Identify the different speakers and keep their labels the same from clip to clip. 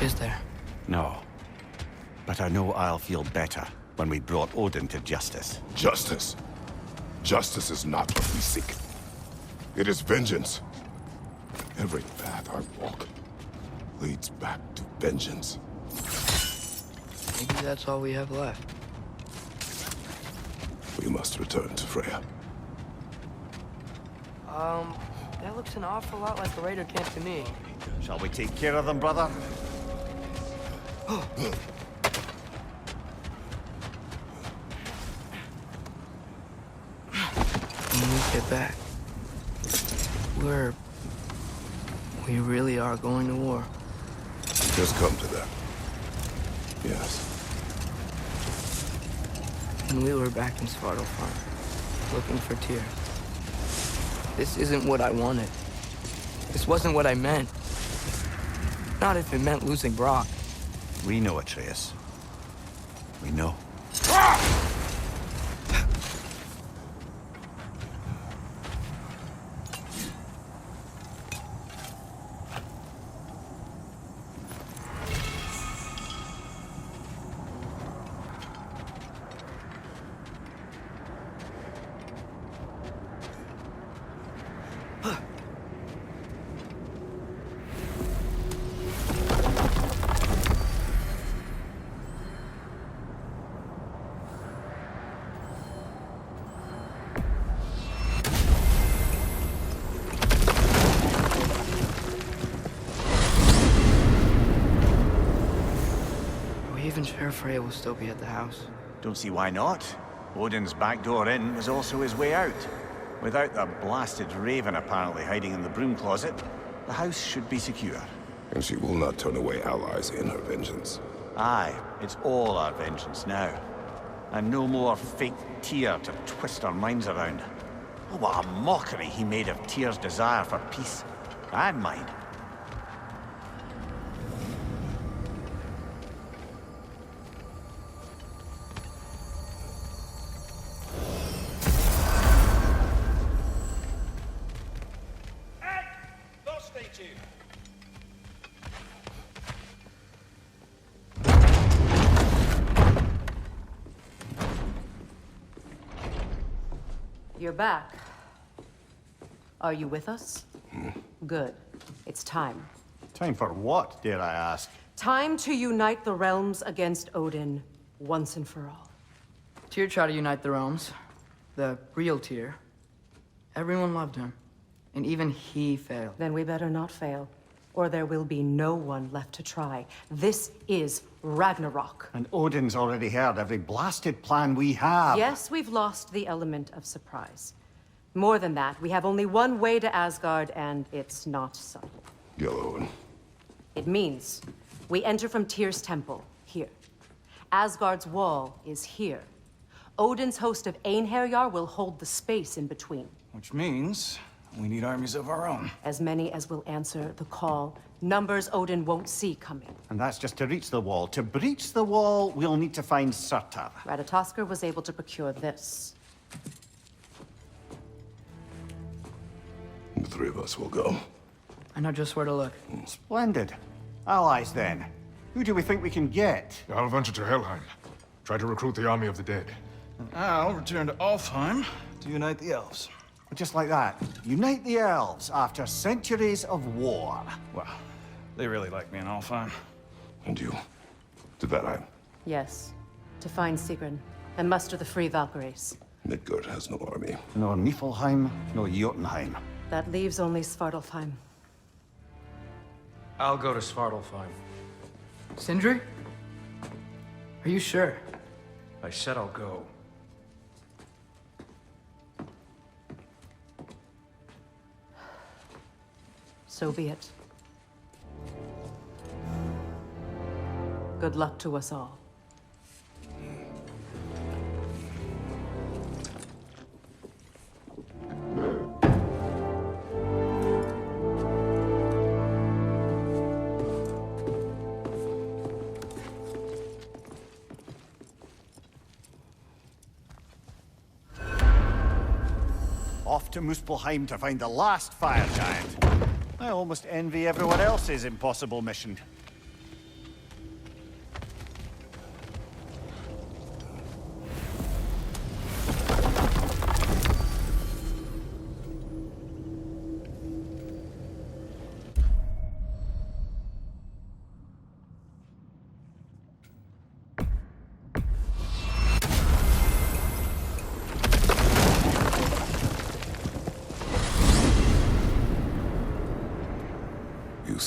Speaker 1: Is there?
Speaker 2: No. But I know I'll feel better when we brought Odin to justice.
Speaker 3: Justice? Justice is not what we seek. It is vengeance. Every path I walk leads back to vengeance.
Speaker 1: Maybe that's all we have left.
Speaker 3: We must return to Freya.
Speaker 1: That looks an awful lot like a raider camp to me.
Speaker 2: Shall we take care of them, brother?
Speaker 1: When we get back, we really are going to war.
Speaker 3: Just come to that. Yes.
Speaker 1: When we were back in Svartalfheim, looking for Tyr. This isn't what I wanted. This wasn't what I meant. Not if it meant losing Brock.
Speaker 2: We know, Atreus. We know.
Speaker 1: Even sure Freya will still be at the house.
Speaker 2: Don't see why not. Odin's back door in was also his way out. Without the blasted raven apparently hiding in the broom closet, the house should be secure.
Speaker 3: And she will not turn away allies in her vengeance.
Speaker 2: Aye, it's all our vengeance now. And no more fake Tyr to twist our minds around. Oh, what a mockery he made of Tyr's desire for peace. And mine.
Speaker 4: You're back. Are you with us? Good. It's time.
Speaker 2: Time for what, dare I ask?
Speaker 4: Time to unite the realms against Odin, once and for all.
Speaker 1: Tyr tried to unite the realms. The real Tyr. Everyone loved him. And even he failed.
Speaker 4: Then we better not fail, or there will be no one left to try. This is Ragnarok.
Speaker 2: And Odin's already heard every blasted plan we have.
Speaker 4: Yes, we've lost the element of surprise. More than that, we have only one way to Asgard, and it's not subtle.
Speaker 3: Yellow.
Speaker 4: It means we enter from Tyr's temple, here. Asgard's wall is here. Odin's host of Einherjar will hold the space in between.
Speaker 5: Which means we need armies of our own.
Speaker 4: As many as will answer the call. Numbers Odin won't see coming.
Speaker 2: And that's just to reach the wall. To breach the wall, we'll need to find Surtur.
Speaker 4: Ratatoskr was able to procure this.
Speaker 3: The three of us will go.
Speaker 1: I know just where to look.
Speaker 2: Splendid. Allies, then. Who do we think we can get?
Speaker 6: I'll venture to Helheim. Try to recruit the army of the dead.
Speaker 5: And I'll return to Alfheim to unite the elves.
Speaker 2: Just like that. Unite the elves after centuries of war.
Speaker 5: Well, they really like me in Alfheim.
Speaker 3: And you? To Valheim.
Speaker 4: Yes. To find Sigrun and muster the free Valkyries.
Speaker 3: Midgard has no army.
Speaker 2: No Niflheim, no Jotunheim.
Speaker 4: That leaves only Svartalfheim.
Speaker 7: I'll go to Svartalfheim.
Speaker 1: Sindri? Are you sure?
Speaker 7: I said I'll go.
Speaker 4: So be it. Good luck to us all.
Speaker 2: Off to Muspelheim to find the last fire giant. I almost envy everyone else's impossible mission.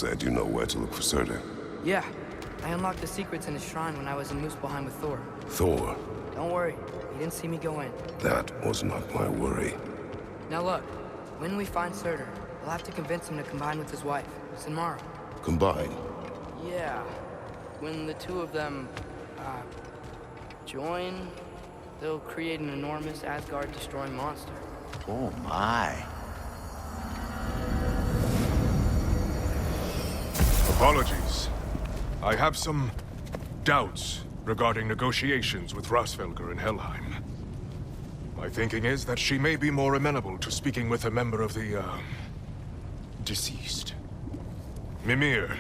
Speaker 3: said you know where to look for Surtur.
Speaker 1: Yeah, I unlocked the secrets in his shrine when I was in Muspelheim with Thor.
Speaker 3: Thor?
Speaker 1: Don't worry, he didn't see me go in.
Speaker 3: That was not my worry.
Speaker 1: Now look, when we find Surtur, we'll have to convince him to combine with his wife, Sinmara.
Speaker 3: Combine?
Speaker 1: Yeah, when the two of them, join, they'll create an enormous Asgard-destroying monster.
Speaker 2: Oh my.
Speaker 6: Apologies. I have some doubts regarding negotiations with Rasfelger in Helheim. My thinking is that she may be more amenable to speaking with a member of the, deceased. Mimir,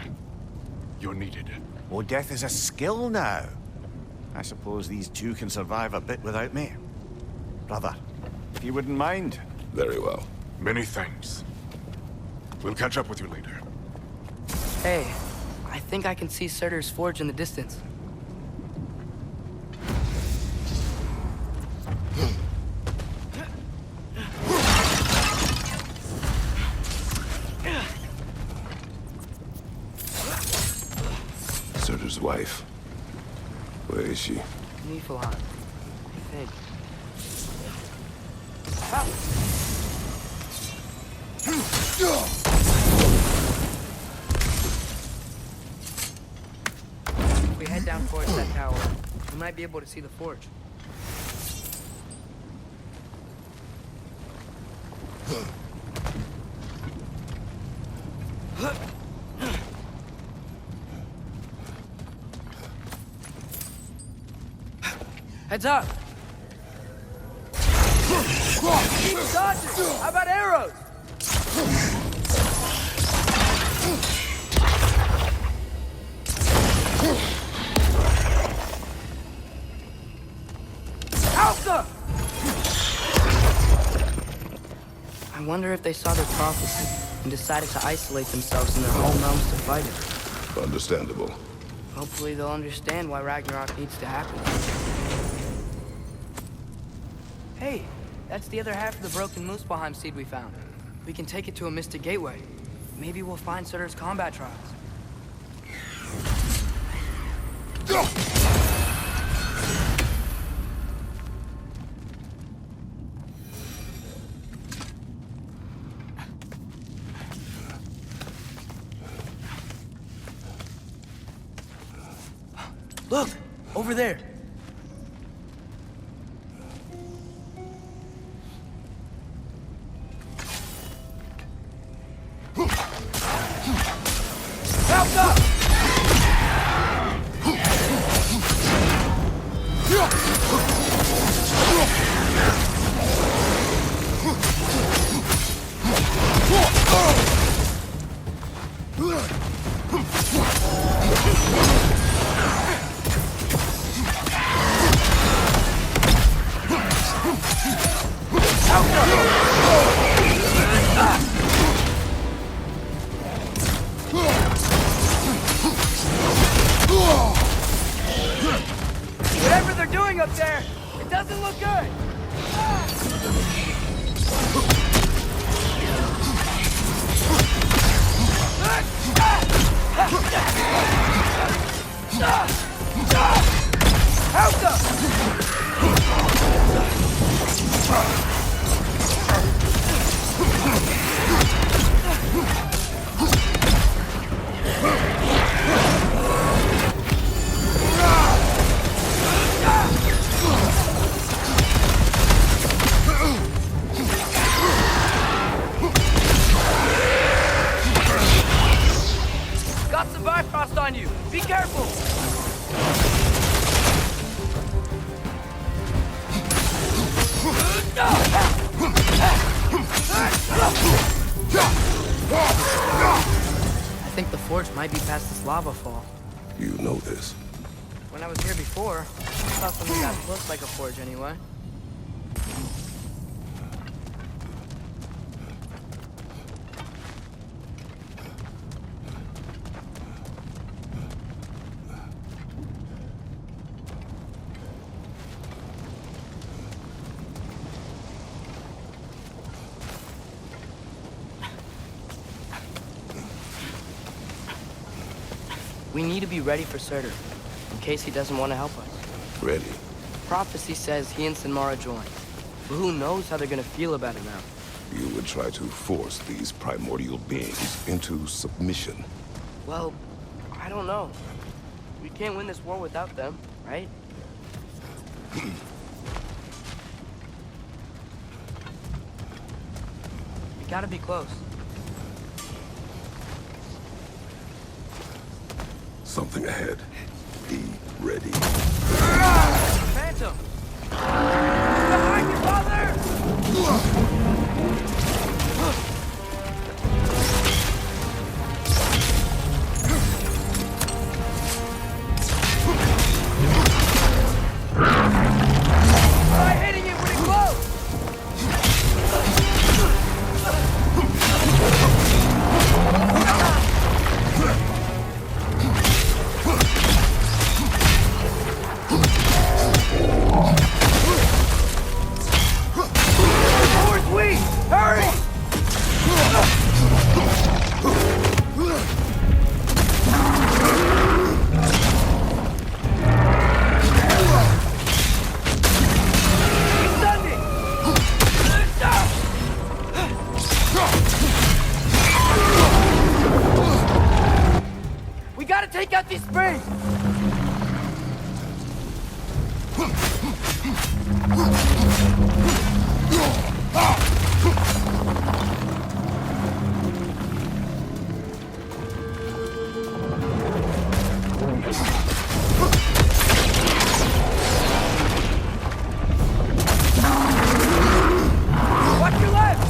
Speaker 6: you're needed.
Speaker 2: Oh, death is a skill now. I suppose these two can survive a bit without me. Brother, if you wouldn't mind.
Speaker 3: Very well.
Speaker 6: Many thanks. We'll catch up with you later.
Speaker 1: Hey, I think I can see Surtur's forge in the distance.
Speaker 3: Surtur's wife. Where is she?
Speaker 1: Niflheim, I think. If we head down towards that tower, we might be able to see the forge. Heads up! Keep dodging! How about arrows? Alpha! I wonder if they saw their prophecy and decided to isolate themselves in their home realms to fight it.
Speaker 3: Understandable.
Speaker 1: Hopefully they'll understand why Ragnarok needs to happen. Hey, that's the other half of the broken Muspelheim seed we found. We can take it to a Mystic Gateway. Maybe we'll find Surtur's combat trials. Look! Over there! Help up! Whatever they're doing up there, it doesn't look good. Help them! Got some Bifrost on you. Be careful. I think the forge might be past this lava fall.
Speaker 3: You know this.
Speaker 1: When I was here before, I saw something that looked like a forge anyway. We need to be ready for Surtur, in case he doesn't want to help us.
Speaker 3: Ready?
Speaker 1: Prophecy says he and Sinmara join. But who knows how they're gonna feel about it now?
Speaker 3: You would try to force these primordial beings into submission.
Speaker 1: Well, I don't know. We can't win this war without them, right? We gotta be close.
Speaker 3: Something ahead. Be ready.
Speaker 1: Phantom! Behind you, father! Try hitting it pretty close! Forward, weak! Hurry! We gotta take out these springs! Watch your left!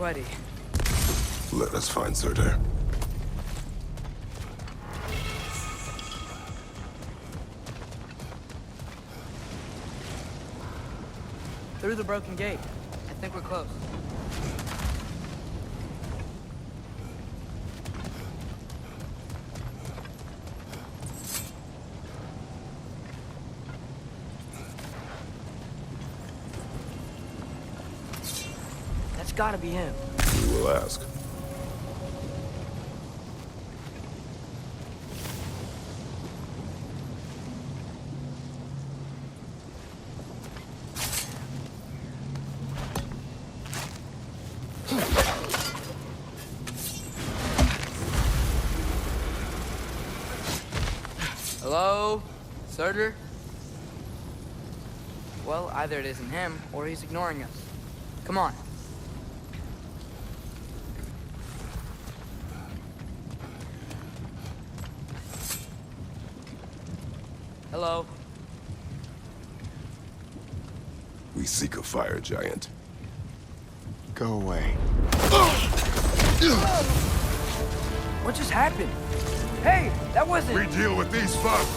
Speaker 1: sweaty.
Speaker 3: Let us find Surtur.
Speaker 1: Through the broken gate. I think we're close. That's gotta be him.
Speaker 3: We will ask.
Speaker 1: Hello? Surtur? Well, either it isn't him, or he's ignoring us. Come on. Hello?
Speaker 3: We seek a fire giant.
Speaker 2: Go away.
Speaker 1: What just happened? Hey, that wasn't...
Speaker 3: We deal with these first.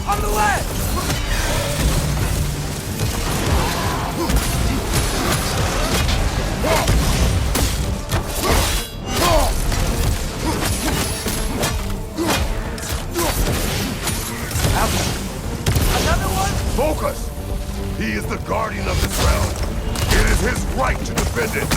Speaker 1: On the left! Another one?
Speaker 3: Focus! He is the guardian of this realm. It is his right to defend it.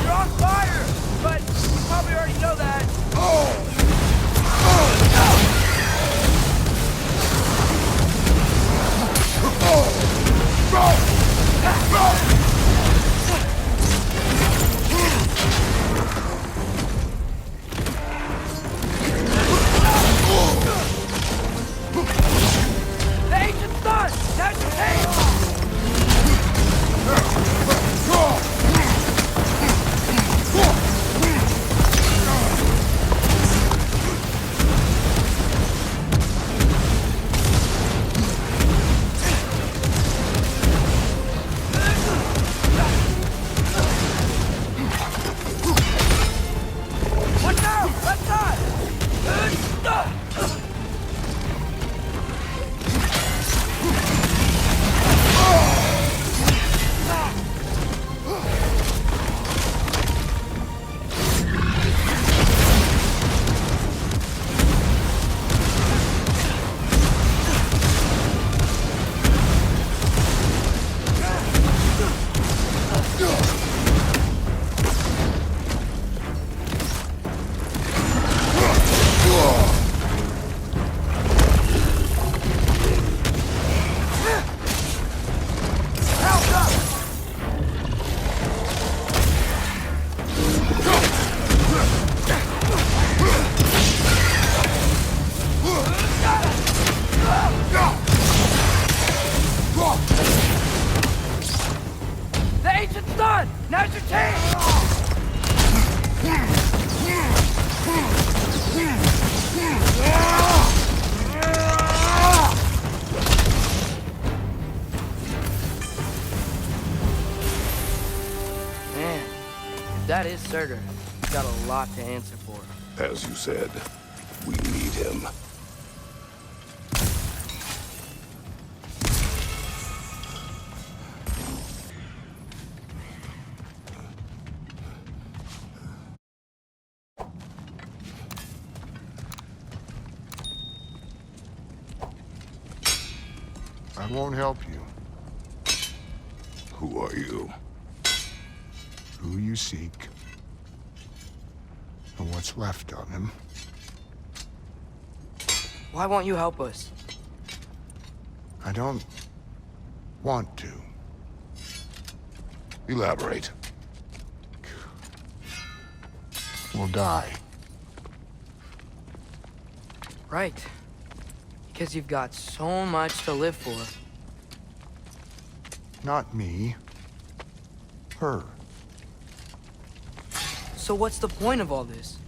Speaker 1: You're on fire! But you probably already know that. The ancient sun! Now's your chance! Watch out! Left side! The ancient's done! Now's your chance! Man, that is Surtur. He's got a lot to answer for.
Speaker 3: As you said, we need him.
Speaker 8: I won't help you.
Speaker 3: Who are you?
Speaker 8: Who you seek, and what's left of him.
Speaker 1: Why won't you help us?
Speaker 8: I don't want to.
Speaker 3: Elaborate.
Speaker 8: We'll die.
Speaker 1: Right. Because you've got so much to live for.
Speaker 8: Not me. Her.
Speaker 1: So what's the point of all this?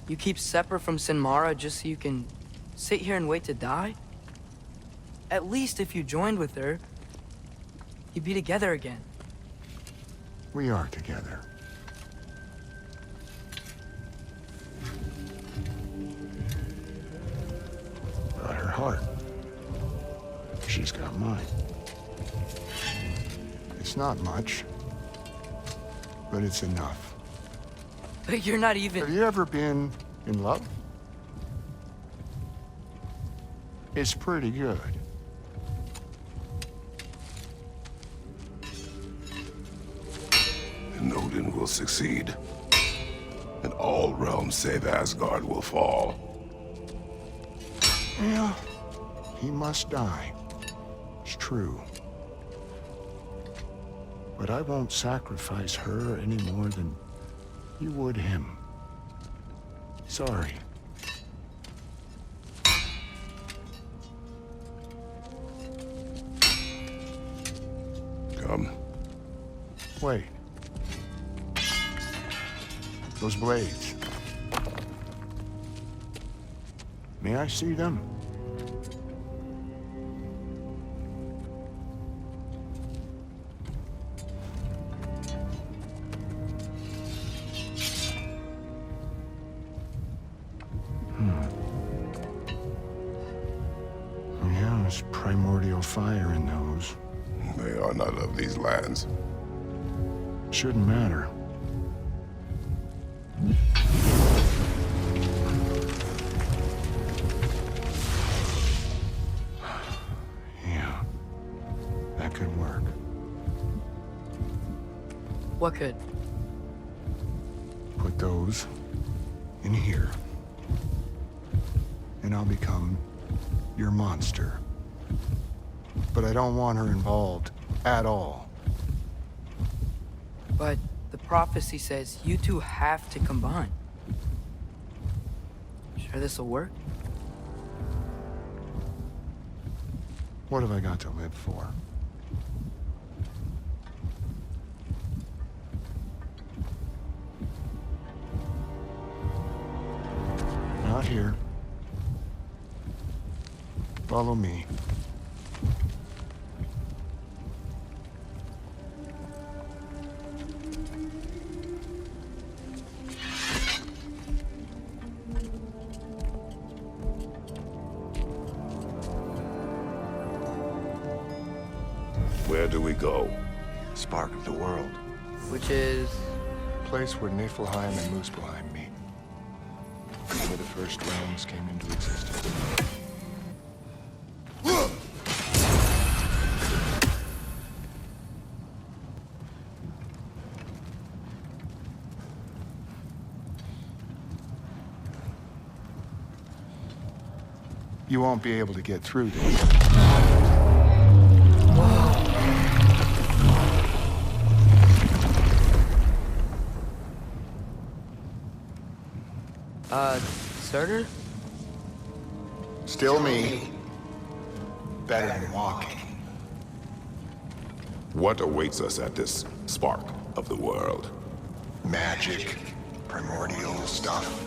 Speaker 1: You keep separate from Sinmara just so you can sit here and wait to die? At least if you joined with her, you'd be together again.
Speaker 8: We are together. Got her heart. She's got mine. It's not much, but it's enough.
Speaker 1: But you're not even...
Speaker 8: Have you ever been in love? It's pretty good.
Speaker 3: And Odin will succeed. And all realms save Asgard will fall.
Speaker 8: Yeah, he must die. It's true. But I won't sacrifice her any more than you would him. Sorry.
Speaker 3: Come.
Speaker 8: Wait. Those blades. May I see them? Yeah, there's primordial fire in those.
Speaker 3: They are not of these lands.
Speaker 8: Shouldn't matter. Yeah, that could work.
Speaker 1: What could?
Speaker 8: Put those in here. And I'll become your monster. But I don't want her involved at all.
Speaker 1: But the prophecy says you two have to combine. Sure this'll work?
Speaker 8: What have I got to live for? Not here. Follow me.
Speaker 3: Where do we go?
Speaker 8: Spark of the world.
Speaker 1: Which is...
Speaker 8: Place where Niflheim and Muspelheim meet. Where the first realms came into existence. You won't be able to get through this.
Speaker 1: Surtur?
Speaker 8: Still me. Better than walking.
Speaker 3: What awaits us at this spark of the world?
Speaker 8: Magic, primordial stuff.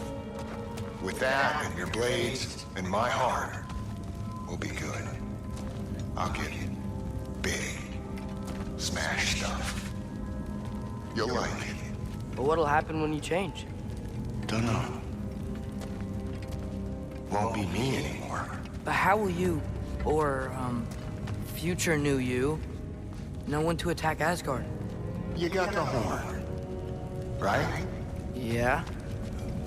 Speaker 8: With that and your blades and my heart, we'll be good. I'll get big, smash stuff. You'll like it.
Speaker 1: But what'll happen when you change?
Speaker 8: Dunno. Won't be me anymore.
Speaker 1: But how will you, or, future new you, know when to attack Asgard?
Speaker 8: You got the horn, right?
Speaker 1: Yeah?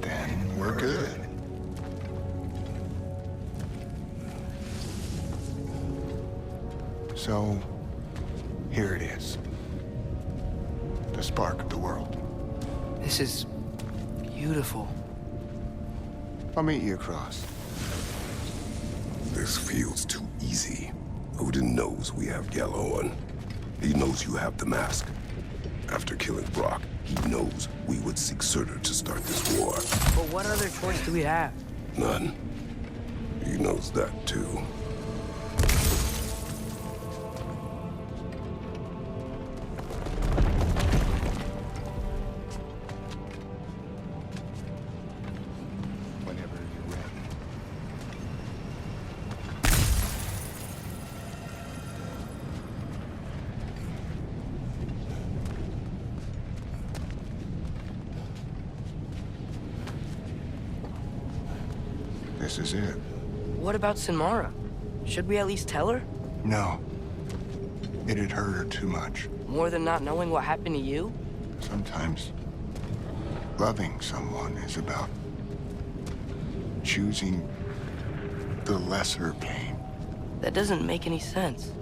Speaker 8: Then we're good. So, here it is. The spark of the world.
Speaker 1: This is beautiful.
Speaker 8: I'll meet you across.
Speaker 3: This feels too easy. Odin knows we have Yellow on. He knows you have the mask. After killing Brock, he knows we would seek Surtur to start this war.
Speaker 1: But what other choice do we have?
Speaker 3: None. He knows that too.
Speaker 8: Whenever you're ready. This is it.
Speaker 1: What about Sinmara? Should we at least tell her?
Speaker 8: No. It'd hurt her too much.
Speaker 1: More than not knowing what happened to you?
Speaker 8: Sometimes loving someone is about choosing the lesser pain.
Speaker 1: That doesn't make any sense.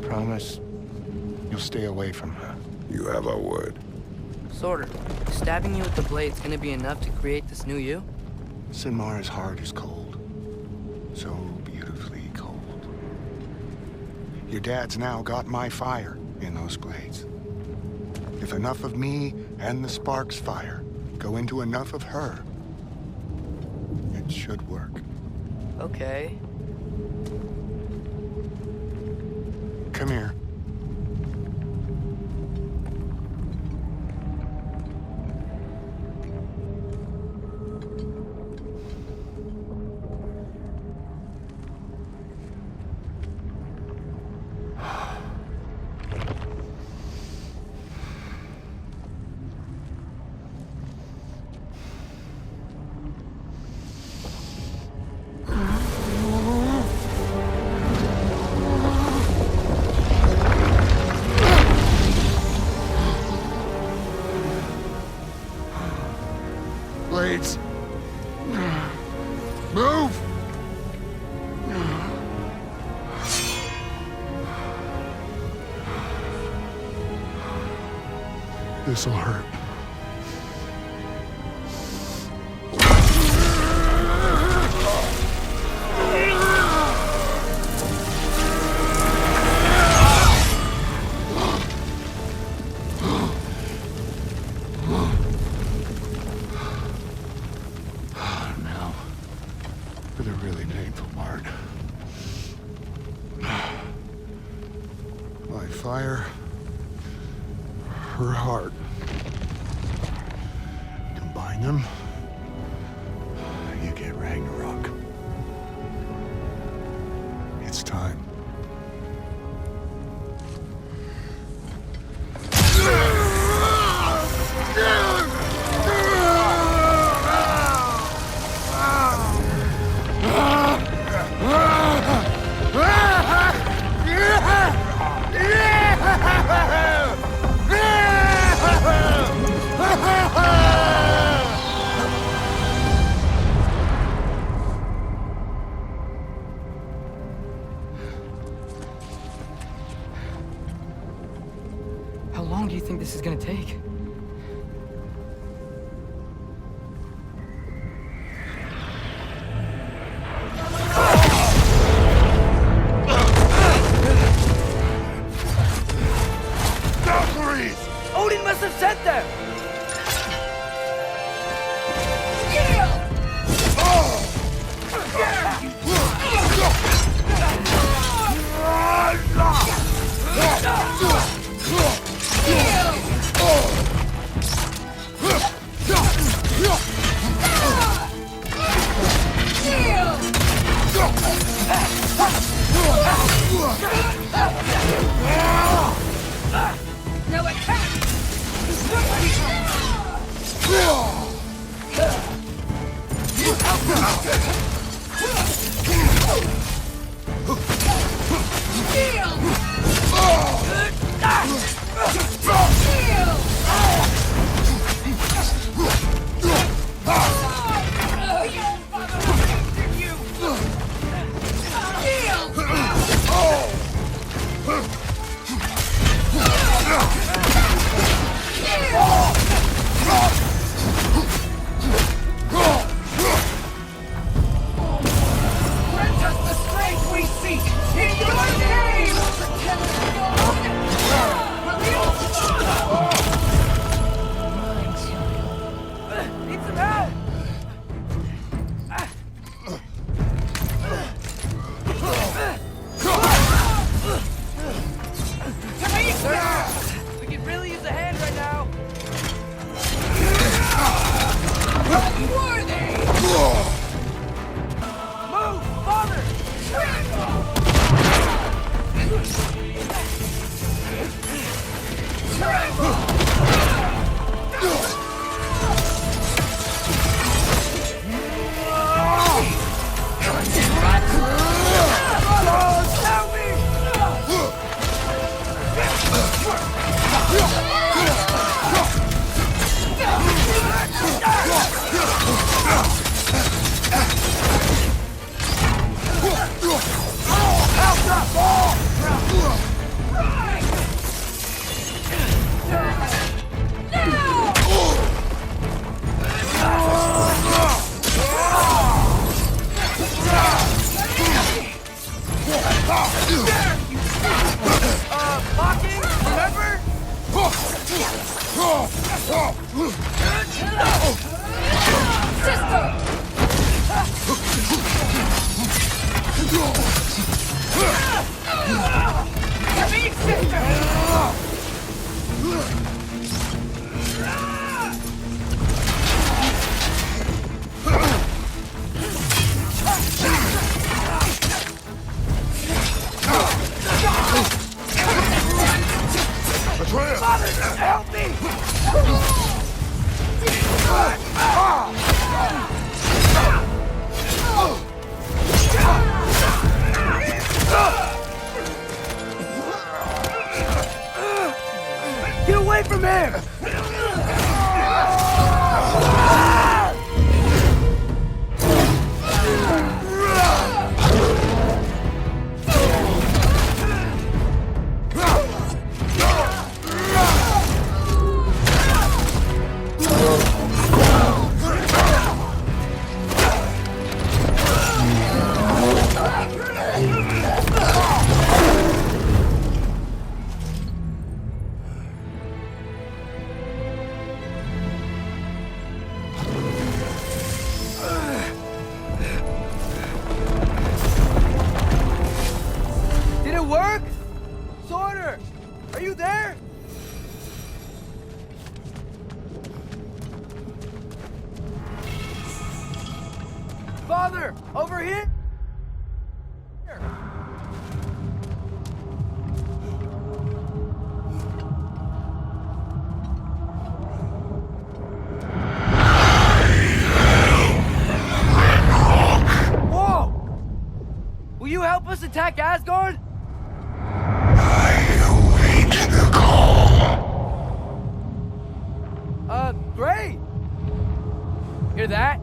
Speaker 8: Promise you'll stay away from her.
Speaker 3: You have our word.
Speaker 1: Sort of. Stabbing you with the blade's gonna be enough to create this new you?
Speaker 8: Sinmara's heart is cold. So beautifully cold. Your dad's now got my fire in those blades. If enough of me and the spark's fire go into enough of her, it should work.
Speaker 1: Okay.
Speaker 8: Come here. Blades. Move! This'll hurt. Now, for the really painful part. My fire, her heart. Combine them, you get Ragnarok. It's time.
Speaker 1: How long do you think this is gonna take? Odin must have sent them!
Speaker 9: No attack! Grant us the strength we seek in your
Speaker 1: Blocking, remember? Help me! Get away from him! Work? Sorter! Are you there? Father! Over here! Whoa! Will you help us attack Asgard? Great! Hear that?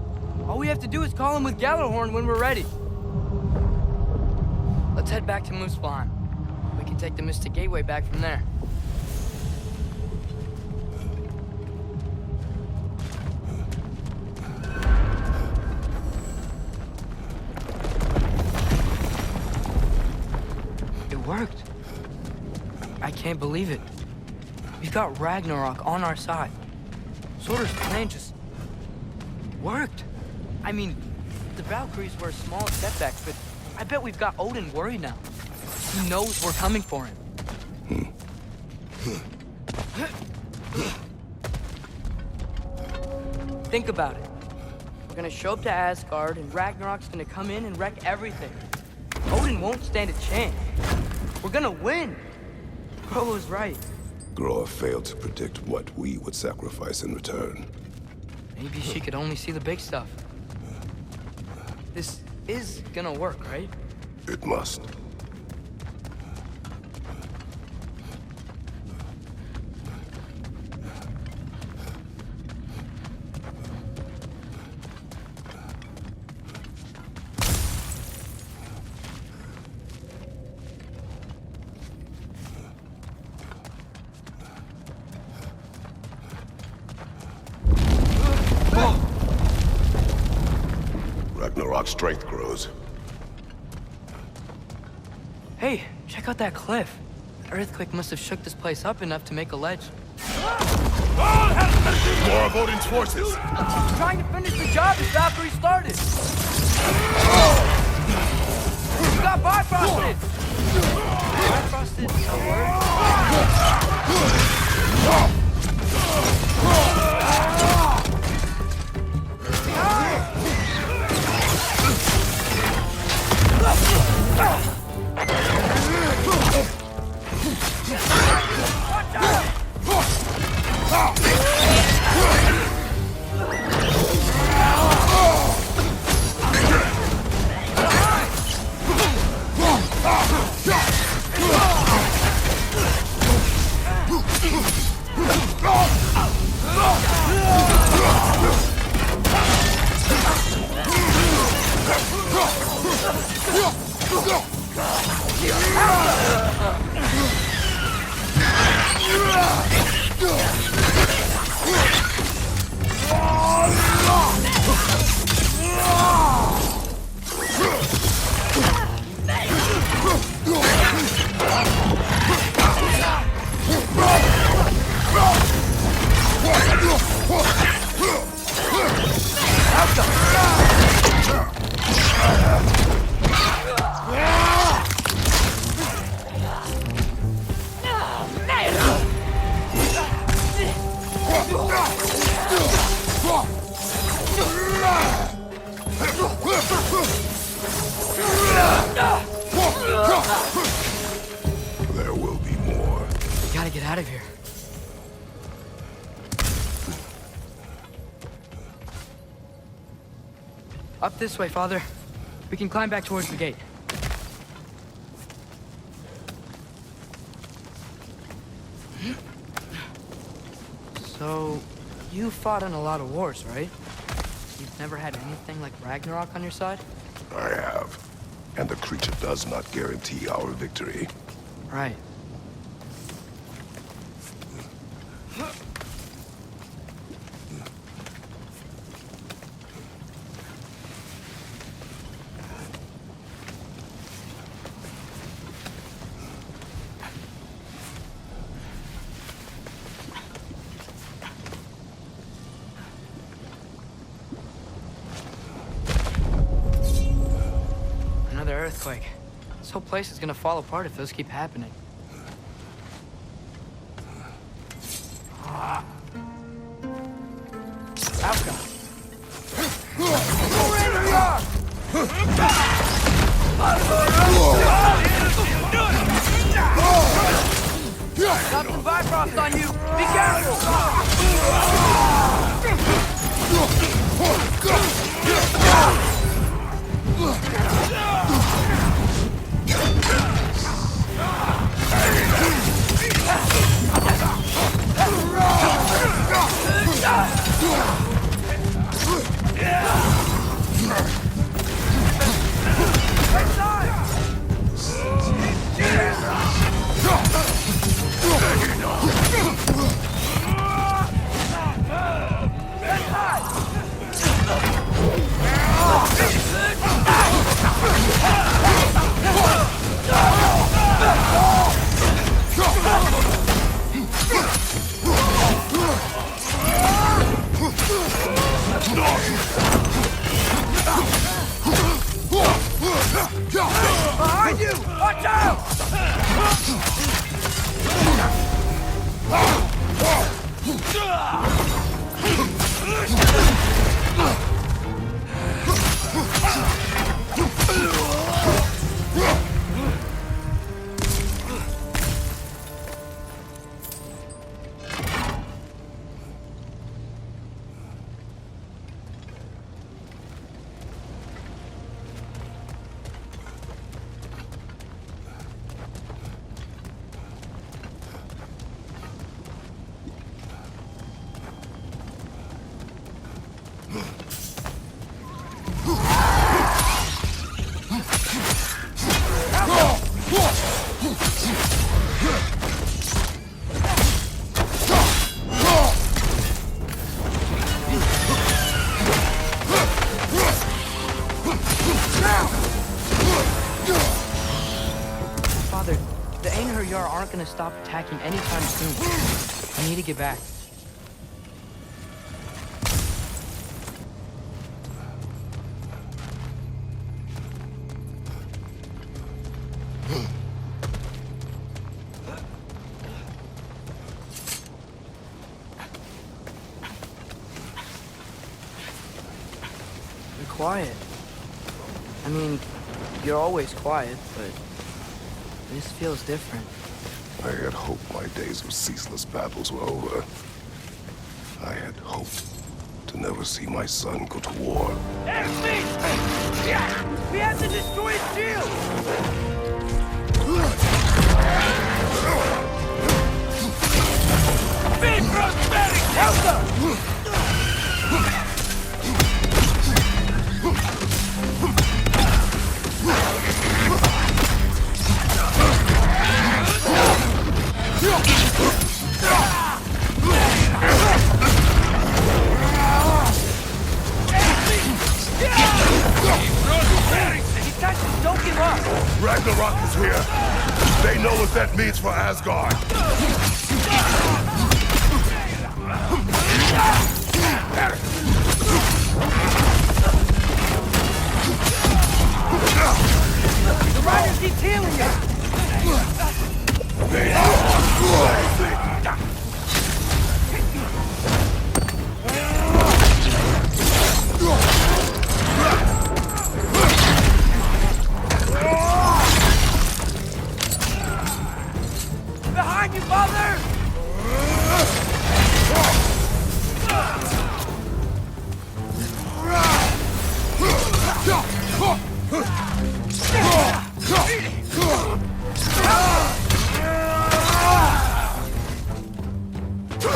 Speaker 1: All we have to do is call him with Gjallarhorn when we're ready. Let's head back to Muspelheim. We can take the Mystic Gateway back from there. It worked. I can't believe it. We've got Ragnarok on our side. Sorter's plan just worked. I mean, the Valkyries were a small setback, but I bet we've got Odin worried now. He knows we're coming for him. Think about it. We're gonna show up to Asgard, and Ragnarok's gonna come in and wreck everything. Odin won't stand a chance. We're gonna win. Bro was right.
Speaker 3: Groa failed to predict what we would sacrifice in return.
Speaker 1: Maybe she could only see the big stuff. This is gonna work, right?
Speaker 3: It must. Ragnarok's strength grows.
Speaker 1: Hey, check out that cliff. The earthquake must have shook this place up enough to make a ledge.
Speaker 3: More of Odin's forces!
Speaker 1: He's trying to finish the job his Valkyrie started! You got bifrosted! Bifrosted is a word?
Speaker 3: There will be more.
Speaker 1: We gotta get out of here. Up this way, Father. We can climb back towards the gate. So, you fought in a lot of wars, right? You've never had anything like Ragnarok on your side?
Speaker 3: I have. And the creature does not guarantee our victory.
Speaker 1: Right. Another earthquake. This whole place is gonna fall apart if those keep happening. Alka! Got some Bifrost on you! Be Behind you! Watch out! Father, the Einherjar aren't gonna stop attacking anytime soon. We need to get back. You're quiet. I mean, you're always quiet, but this feels different.
Speaker 3: I had hoped my days of ceaseless battles were over. I had hoped to never see my son go to war.
Speaker 1: Enemy! We have to destroy his shield! Big prosthetic! Help Don't give up!
Speaker 3: Ragnarok is here! They know what that means for Asgard!
Speaker 1: We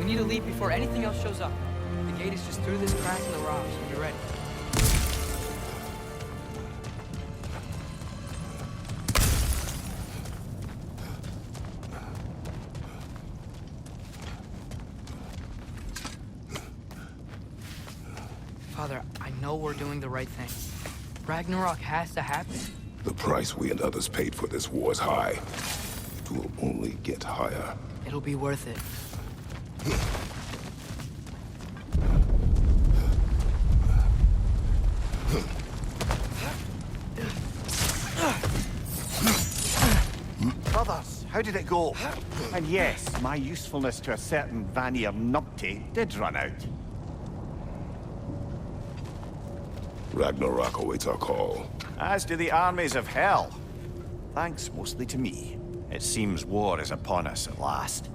Speaker 1: need to leave before anything else shows up. The gate is just through this crack in the rocks when you're ready. Father, I know we're doing the right thing. Ragnarok has to happen.
Speaker 3: The price we and others paid for this war is high. It will only get higher.
Speaker 1: It'll be worth it.
Speaker 2: Brothers, how did it go? And yes, my usefulness to a certain Vanir numpty did run out.
Speaker 3: Ragnarok awaits our call.
Speaker 2: As do the armies of hell. Thanks mostly to me. It seems war is upon us at last.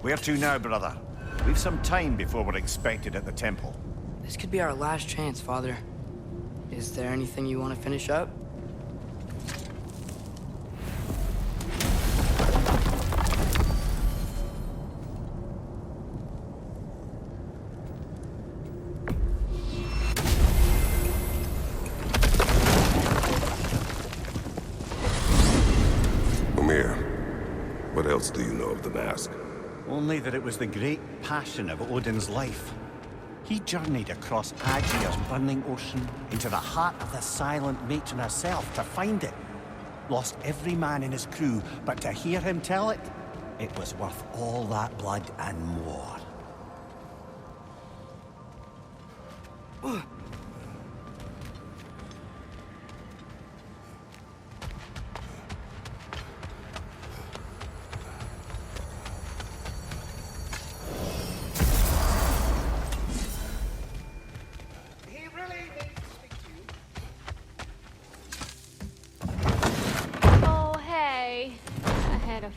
Speaker 2: Where to now, brother? We've some time before we're expected at the temple.
Speaker 1: This could be our last chance, Father. Is there anything you want to finish up?
Speaker 3: What else do you know of the mask?
Speaker 2: Only that it was the great passion of Odin's life. He journeyed across Aegir's burning ocean into the heart of the silent matron herself to find it. Lost every man in his crew, but to hear him tell it, it was worth all that blood and more.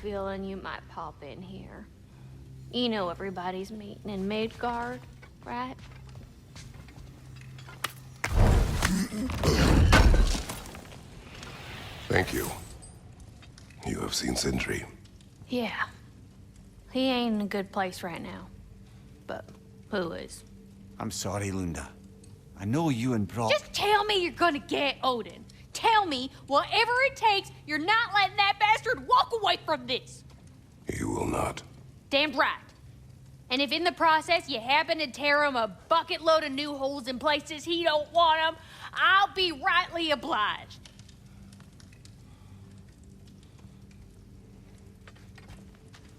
Speaker 9: Feeling you might pop in here. You know everybody's meeting in Midgard, right?
Speaker 3: Thank you. You have seen Sindri.
Speaker 9: Yeah. He ain't in a good place right now. But who is?
Speaker 2: I'm sorry, Lunda. I know you and Brock...
Speaker 9: Just tell me you're gonna get Odin. Tell me, whatever it takes, you're not letting that bastard walk away from this.
Speaker 3: You will not.
Speaker 9: Damn right. And if in the process you happen to tear him a bucket load of new holes in places he don't want them, I'll be rightly obliged.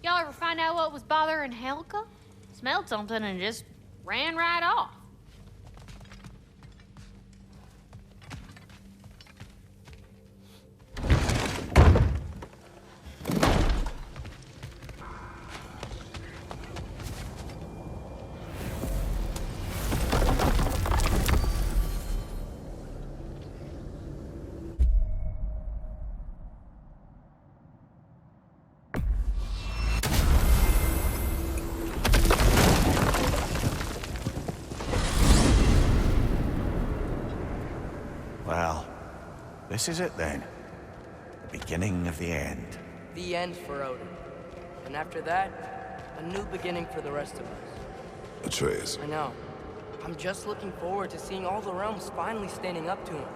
Speaker 9: Y'all ever find out what was bothering Helga? Smelled something and just ran right off.
Speaker 2: Well, this is it then. The beginning of the end.
Speaker 1: The end for Odin. And after that, a new beginning for the rest of us.
Speaker 3: Atreus.
Speaker 1: I know. I'm just looking forward to seeing all the realms finally standing up to him.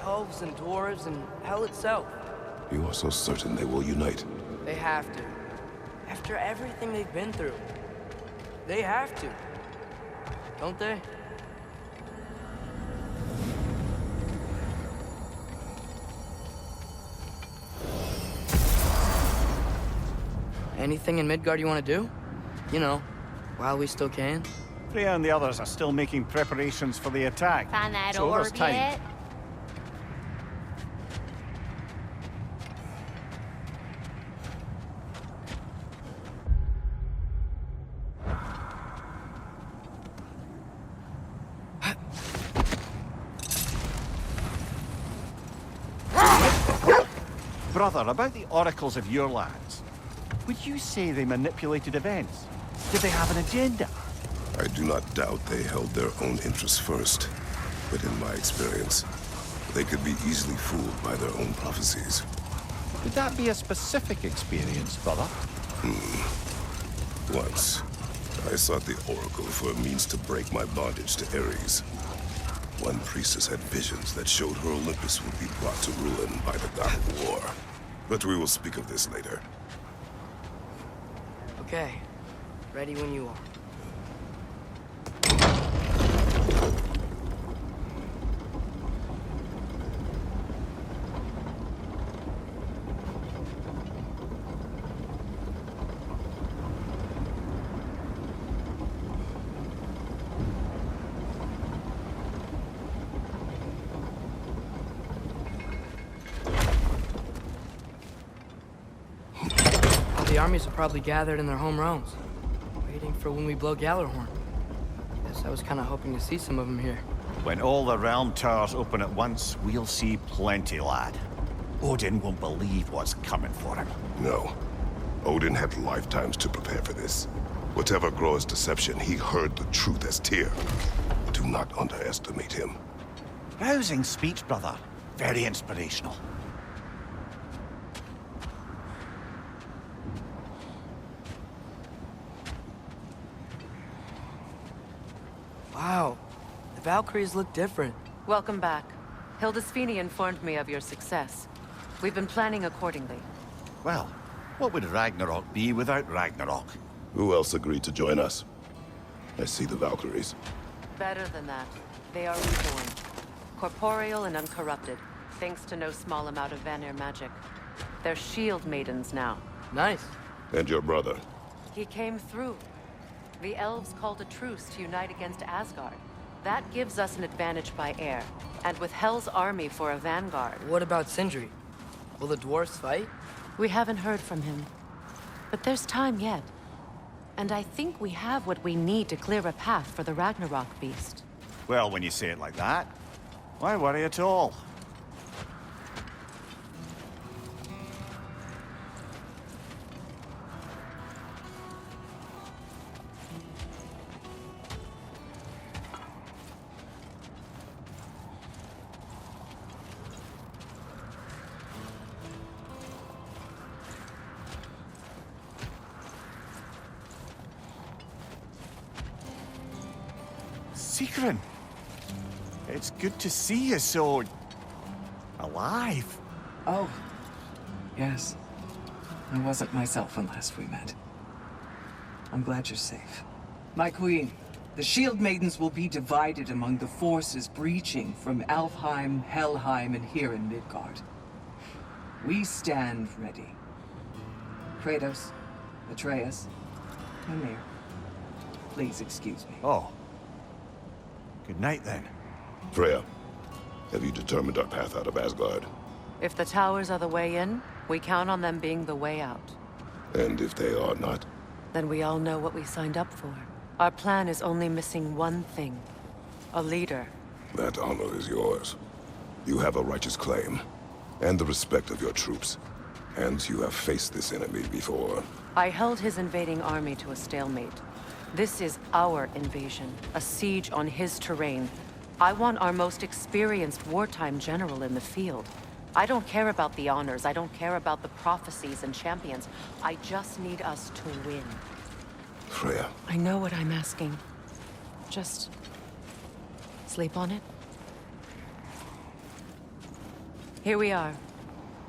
Speaker 1: Elves and dwarves and hell itself.
Speaker 3: You are so certain they will unite?
Speaker 1: They have to. After everything they've been through. They have to. Don't they? Anything in Midgard you want to do? You know, while we still can.
Speaker 2: Freya and the others are still making preparations for the attack.
Speaker 9: Find that
Speaker 2: so there's
Speaker 9: orb
Speaker 2: time.
Speaker 9: yet?
Speaker 2: Brother, about the oracles of your lands, would you say they manipulated events? Did they have an agenda?
Speaker 3: I do not doubt they held their own interests first. But in my experience, they could be easily fooled by their own prophecies.
Speaker 2: Would that be a specific experience, brother?
Speaker 3: Once, I sought the Oracle for a means to break my bondage to Ares. One priestess had visions that showed her Olympus would be brought to ruin by the god of war. But we will speak of this later.
Speaker 1: Okay. Ready when you are. The armies are probably gathered in their home realms, waiting for when we blow Gallarhorn. Guess I was kind of hoping to see some of them here.
Speaker 2: When all the realm towers open at once, we'll see plenty, lad. Odin won't believe what's coming for him.
Speaker 3: No. Odin had lifetimes to prepare for this. Whatever Groa's deception, he heard the truth as Tyr. Do not underestimate him.
Speaker 2: Rousing speech, brother. Very inspirational.
Speaker 1: Wow, the Valkyries look different.
Speaker 4: Welcome back. Hildisvini informed me of your success. We've been planning accordingly.
Speaker 2: Well, what would Ragnarok be without Ragnarok?
Speaker 3: Who else agreed to join us? I see the Valkyries.
Speaker 4: Better than that. They are reborn. Corporeal and uncorrupted, thanks to no small amount of Vanir magic. They're shield maidens now.
Speaker 1: Nice.
Speaker 3: And your brother?
Speaker 4: He came through. The elves called a truce to unite against Asgard. That gives us an advantage by air, and with Hell's army for a vanguard.
Speaker 1: What about Sindri? Will the dwarves fight?
Speaker 4: We haven't heard from him. But there's time yet. And I think we have what we need to clear a path for the Ragnarok beast.
Speaker 2: Well, when you say it like that, why worry at all? Sigrun, it's good to see you so... alive.
Speaker 10: Oh, yes. I wasn't myself when last we met. I'm glad you're safe. My queen, the Shield Maidens will be divided among the forces breaching from Alfheim, Helheim, and here in Midgard. We stand ready. Kratos, Atreus, Mimir, please excuse me.
Speaker 2: Oh. Good night, then.
Speaker 3: Freya, have you determined our path out of Asgard?
Speaker 4: If the towers are the way in, we count on them being the way out.
Speaker 3: And if they are not?
Speaker 4: Then we all know what we signed up for. Our plan is only missing one thing. A leader.
Speaker 3: That honor is yours. You have a righteous claim, and the respect of your troops. And you have faced this enemy before.
Speaker 4: I held his invading army to a stalemate. This is our invasion, a siege on his terrain. I want our most experienced wartime general in the field. I don't care about the honors, I don't care about the prophecies and champions. I just need us to win.
Speaker 3: Freya.
Speaker 4: I know what I'm asking. Just... sleep on it? Here we are.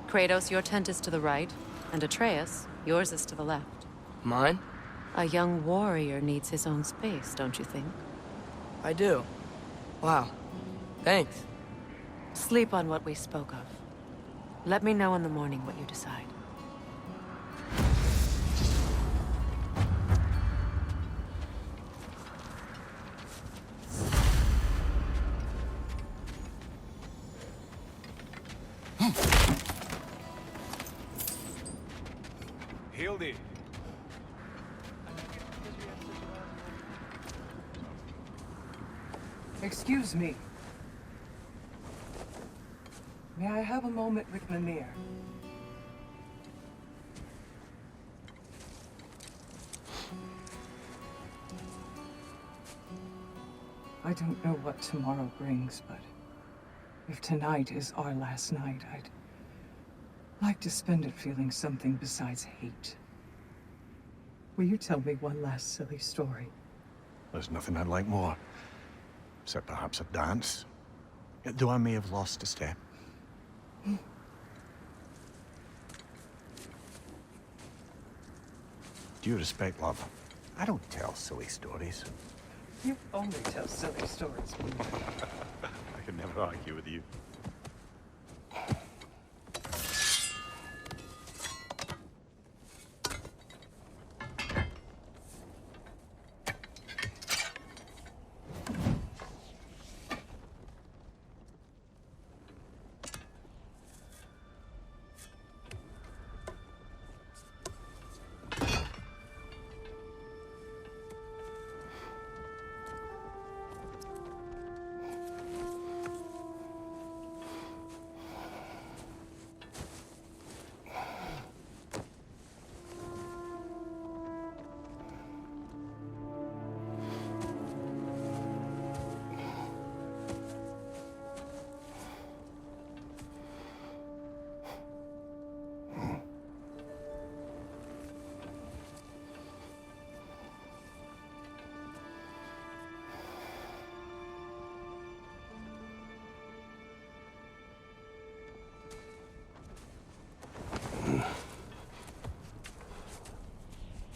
Speaker 4: Kratos, your tent is to the right, and Atreus, yours is to the left.
Speaker 1: Mine?
Speaker 4: A young warrior needs his own space, don't you think?
Speaker 1: I do. Wow. Thanks.
Speaker 4: Sleep on what we spoke of. Let me know in the morning what you decide.
Speaker 6: Hildy.
Speaker 10: Excuse me. May I have a moment with Mimir? I don't know what tomorrow brings, but if tonight is our last night, I'd like to spend it feeling something besides hate. Will you tell me one last silly story?
Speaker 2: There's nothing I'd like more. Except perhaps a dance. Though I may have lost a step. Due respect, love, I don't tell silly stories.
Speaker 10: You only tell silly stories.
Speaker 2: I can never argue with you.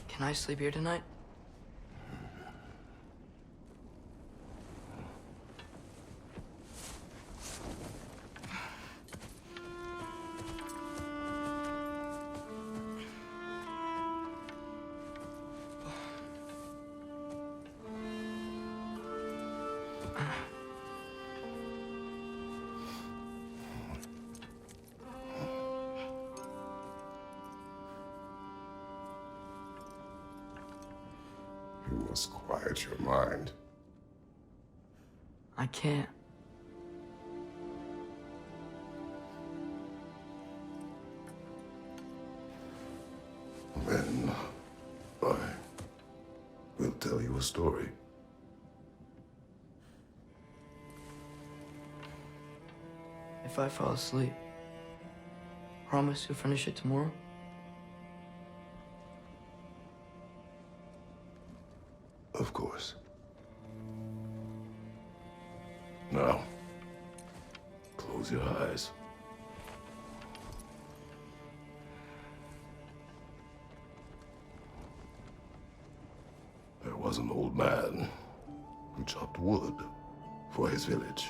Speaker 1: Can I sleep here tonight?
Speaker 3: You must quiet your mind.
Speaker 1: I can't.
Speaker 3: Then I will tell you a story.
Speaker 1: If I fall asleep, promise you'll finish it tomorrow?
Speaker 3: Of course. Now, close your eyes. There was an old man who chopped wood for his village.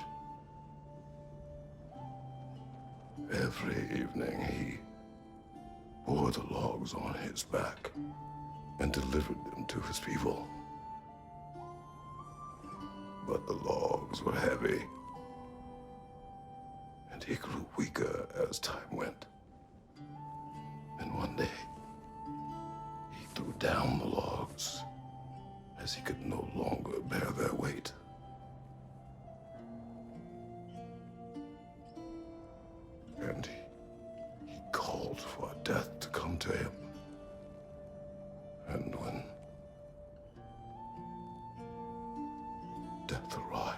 Speaker 3: Every evening he bore the logs on his back and delivered them to his people. But the logs were heavy, and he grew weaker as time went. And one day, he threw down the logs as he could no longer bear their weight. And he called for death to come to him. And when death arrived,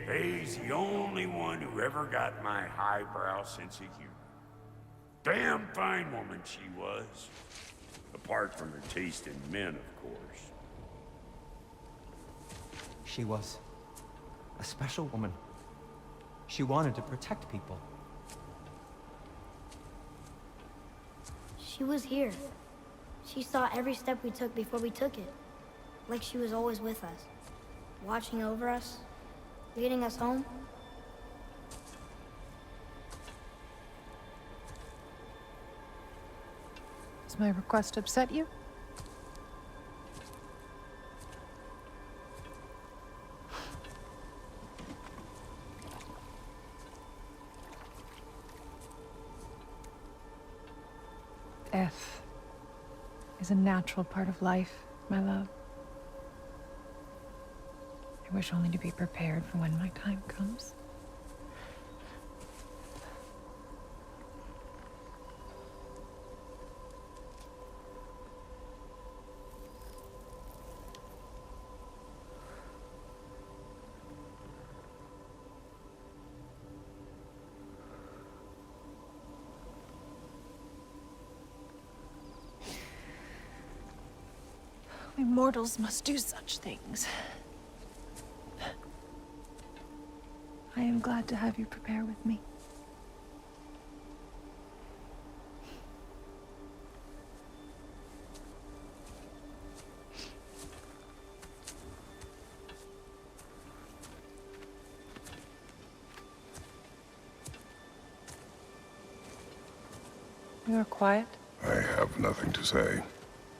Speaker 11: Faye's the only one who ever got my highbrow sense of humor. Damn fine woman she was. Apart from her taste in men, of course.
Speaker 12: She was a special woman. She wanted to protect people.
Speaker 13: She was here. She saw every step we took before we took it. Like she was always with us. Watching over us. Leading us home.
Speaker 14: Does my request upset you? Death is a natural part of life, my love. I wish only to be prepared for when my time comes. We mortals must do such things. I am glad to have you prepare with me. You are quiet?
Speaker 3: I have nothing to say.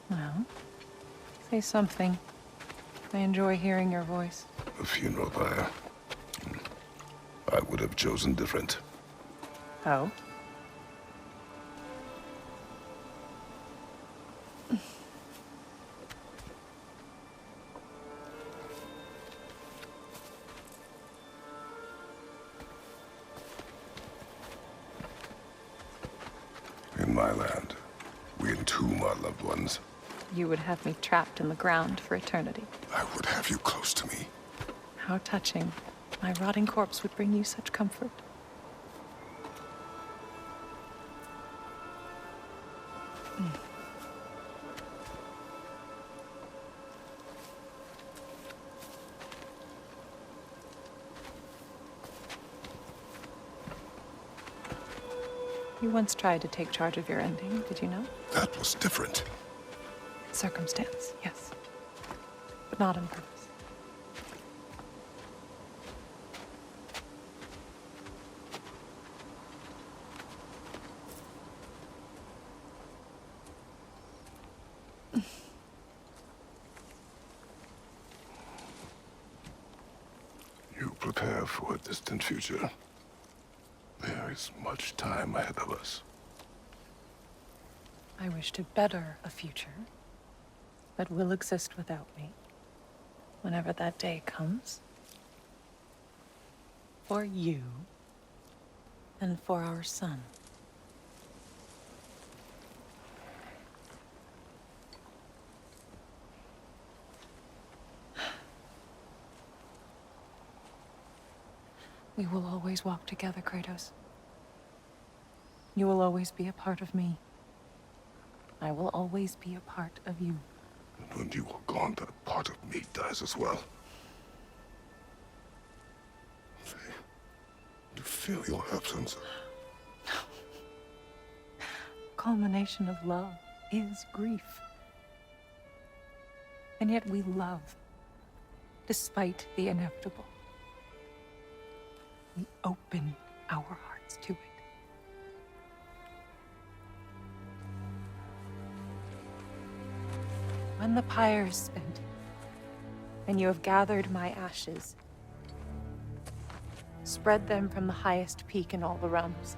Speaker 14: Well, say something. I enjoy hearing your voice.
Speaker 3: A funeral pyre. I would have chosen different.
Speaker 14: Oh?
Speaker 3: In my land, we entomb our loved ones.
Speaker 14: You would have me trapped in the ground for eternity.
Speaker 3: I would have you close to me.
Speaker 14: How touching. My rotting corpse would bring you such comfort. You once tried to take charge of your ending, did you know?
Speaker 3: That was different.
Speaker 14: Circumstance, yes. But not on purpose.
Speaker 3: You prepare for a distant future. There is much time ahead of us.
Speaker 14: I wish to better a future that will exist without me, whenever that day comes. For you, and for our son. We will always walk together, Kratos. You will always be a part of me. I will always be a part of you.
Speaker 3: And when you are gone, that part of me dies as well. To feel your absence.
Speaker 14: Culmination of love is grief. And yet we love, despite the inevitable. We open our hearts to it. When the pyre is spent, and you have gathered my ashes, spread them from the highest peak in all the realms.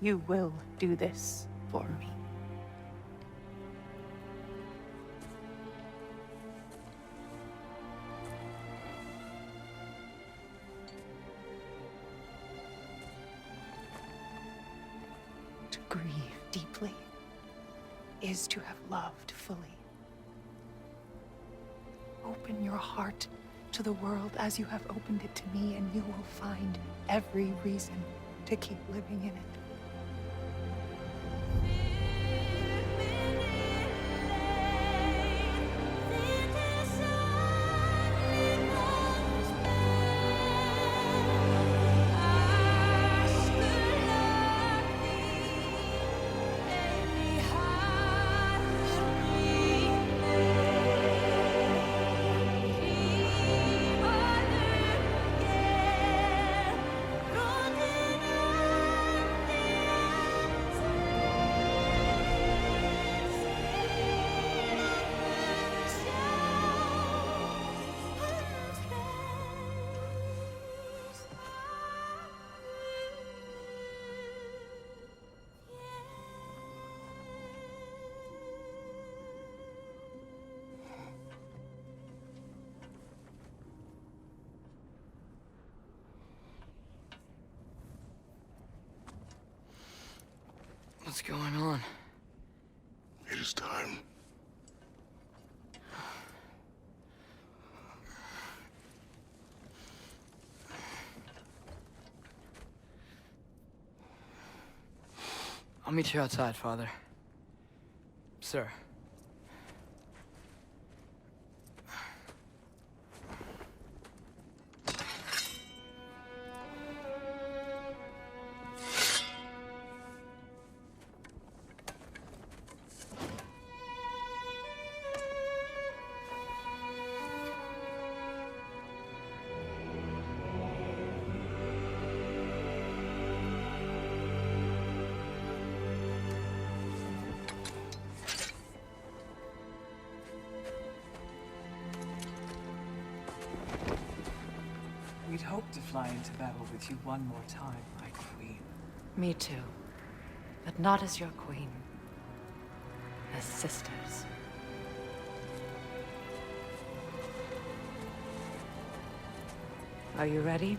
Speaker 14: You will do this for me. To grieve deeply is to have loved fully. Open your heart to the world as you have opened it to me, and you will find every reason to keep living in it.
Speaker 1: What's going on?
Speaker 3: It is time.
Speaker 1: I'll meet you outside, Father. Sir.
Speaker 10: We'd hoped to fly into battle with you one more time, my queen.
Speaker 4: Me too. But not as your queen. As sisters. Are you ready?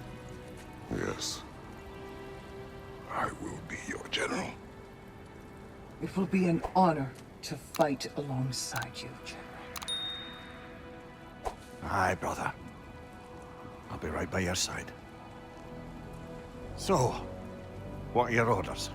Speaker 3: Yes. I will be your general.
Speaker 10: It will be an honor to fight alongside you, General.
Speaker 2: Aye, brother. I'll be right by your side. So, what are your orders?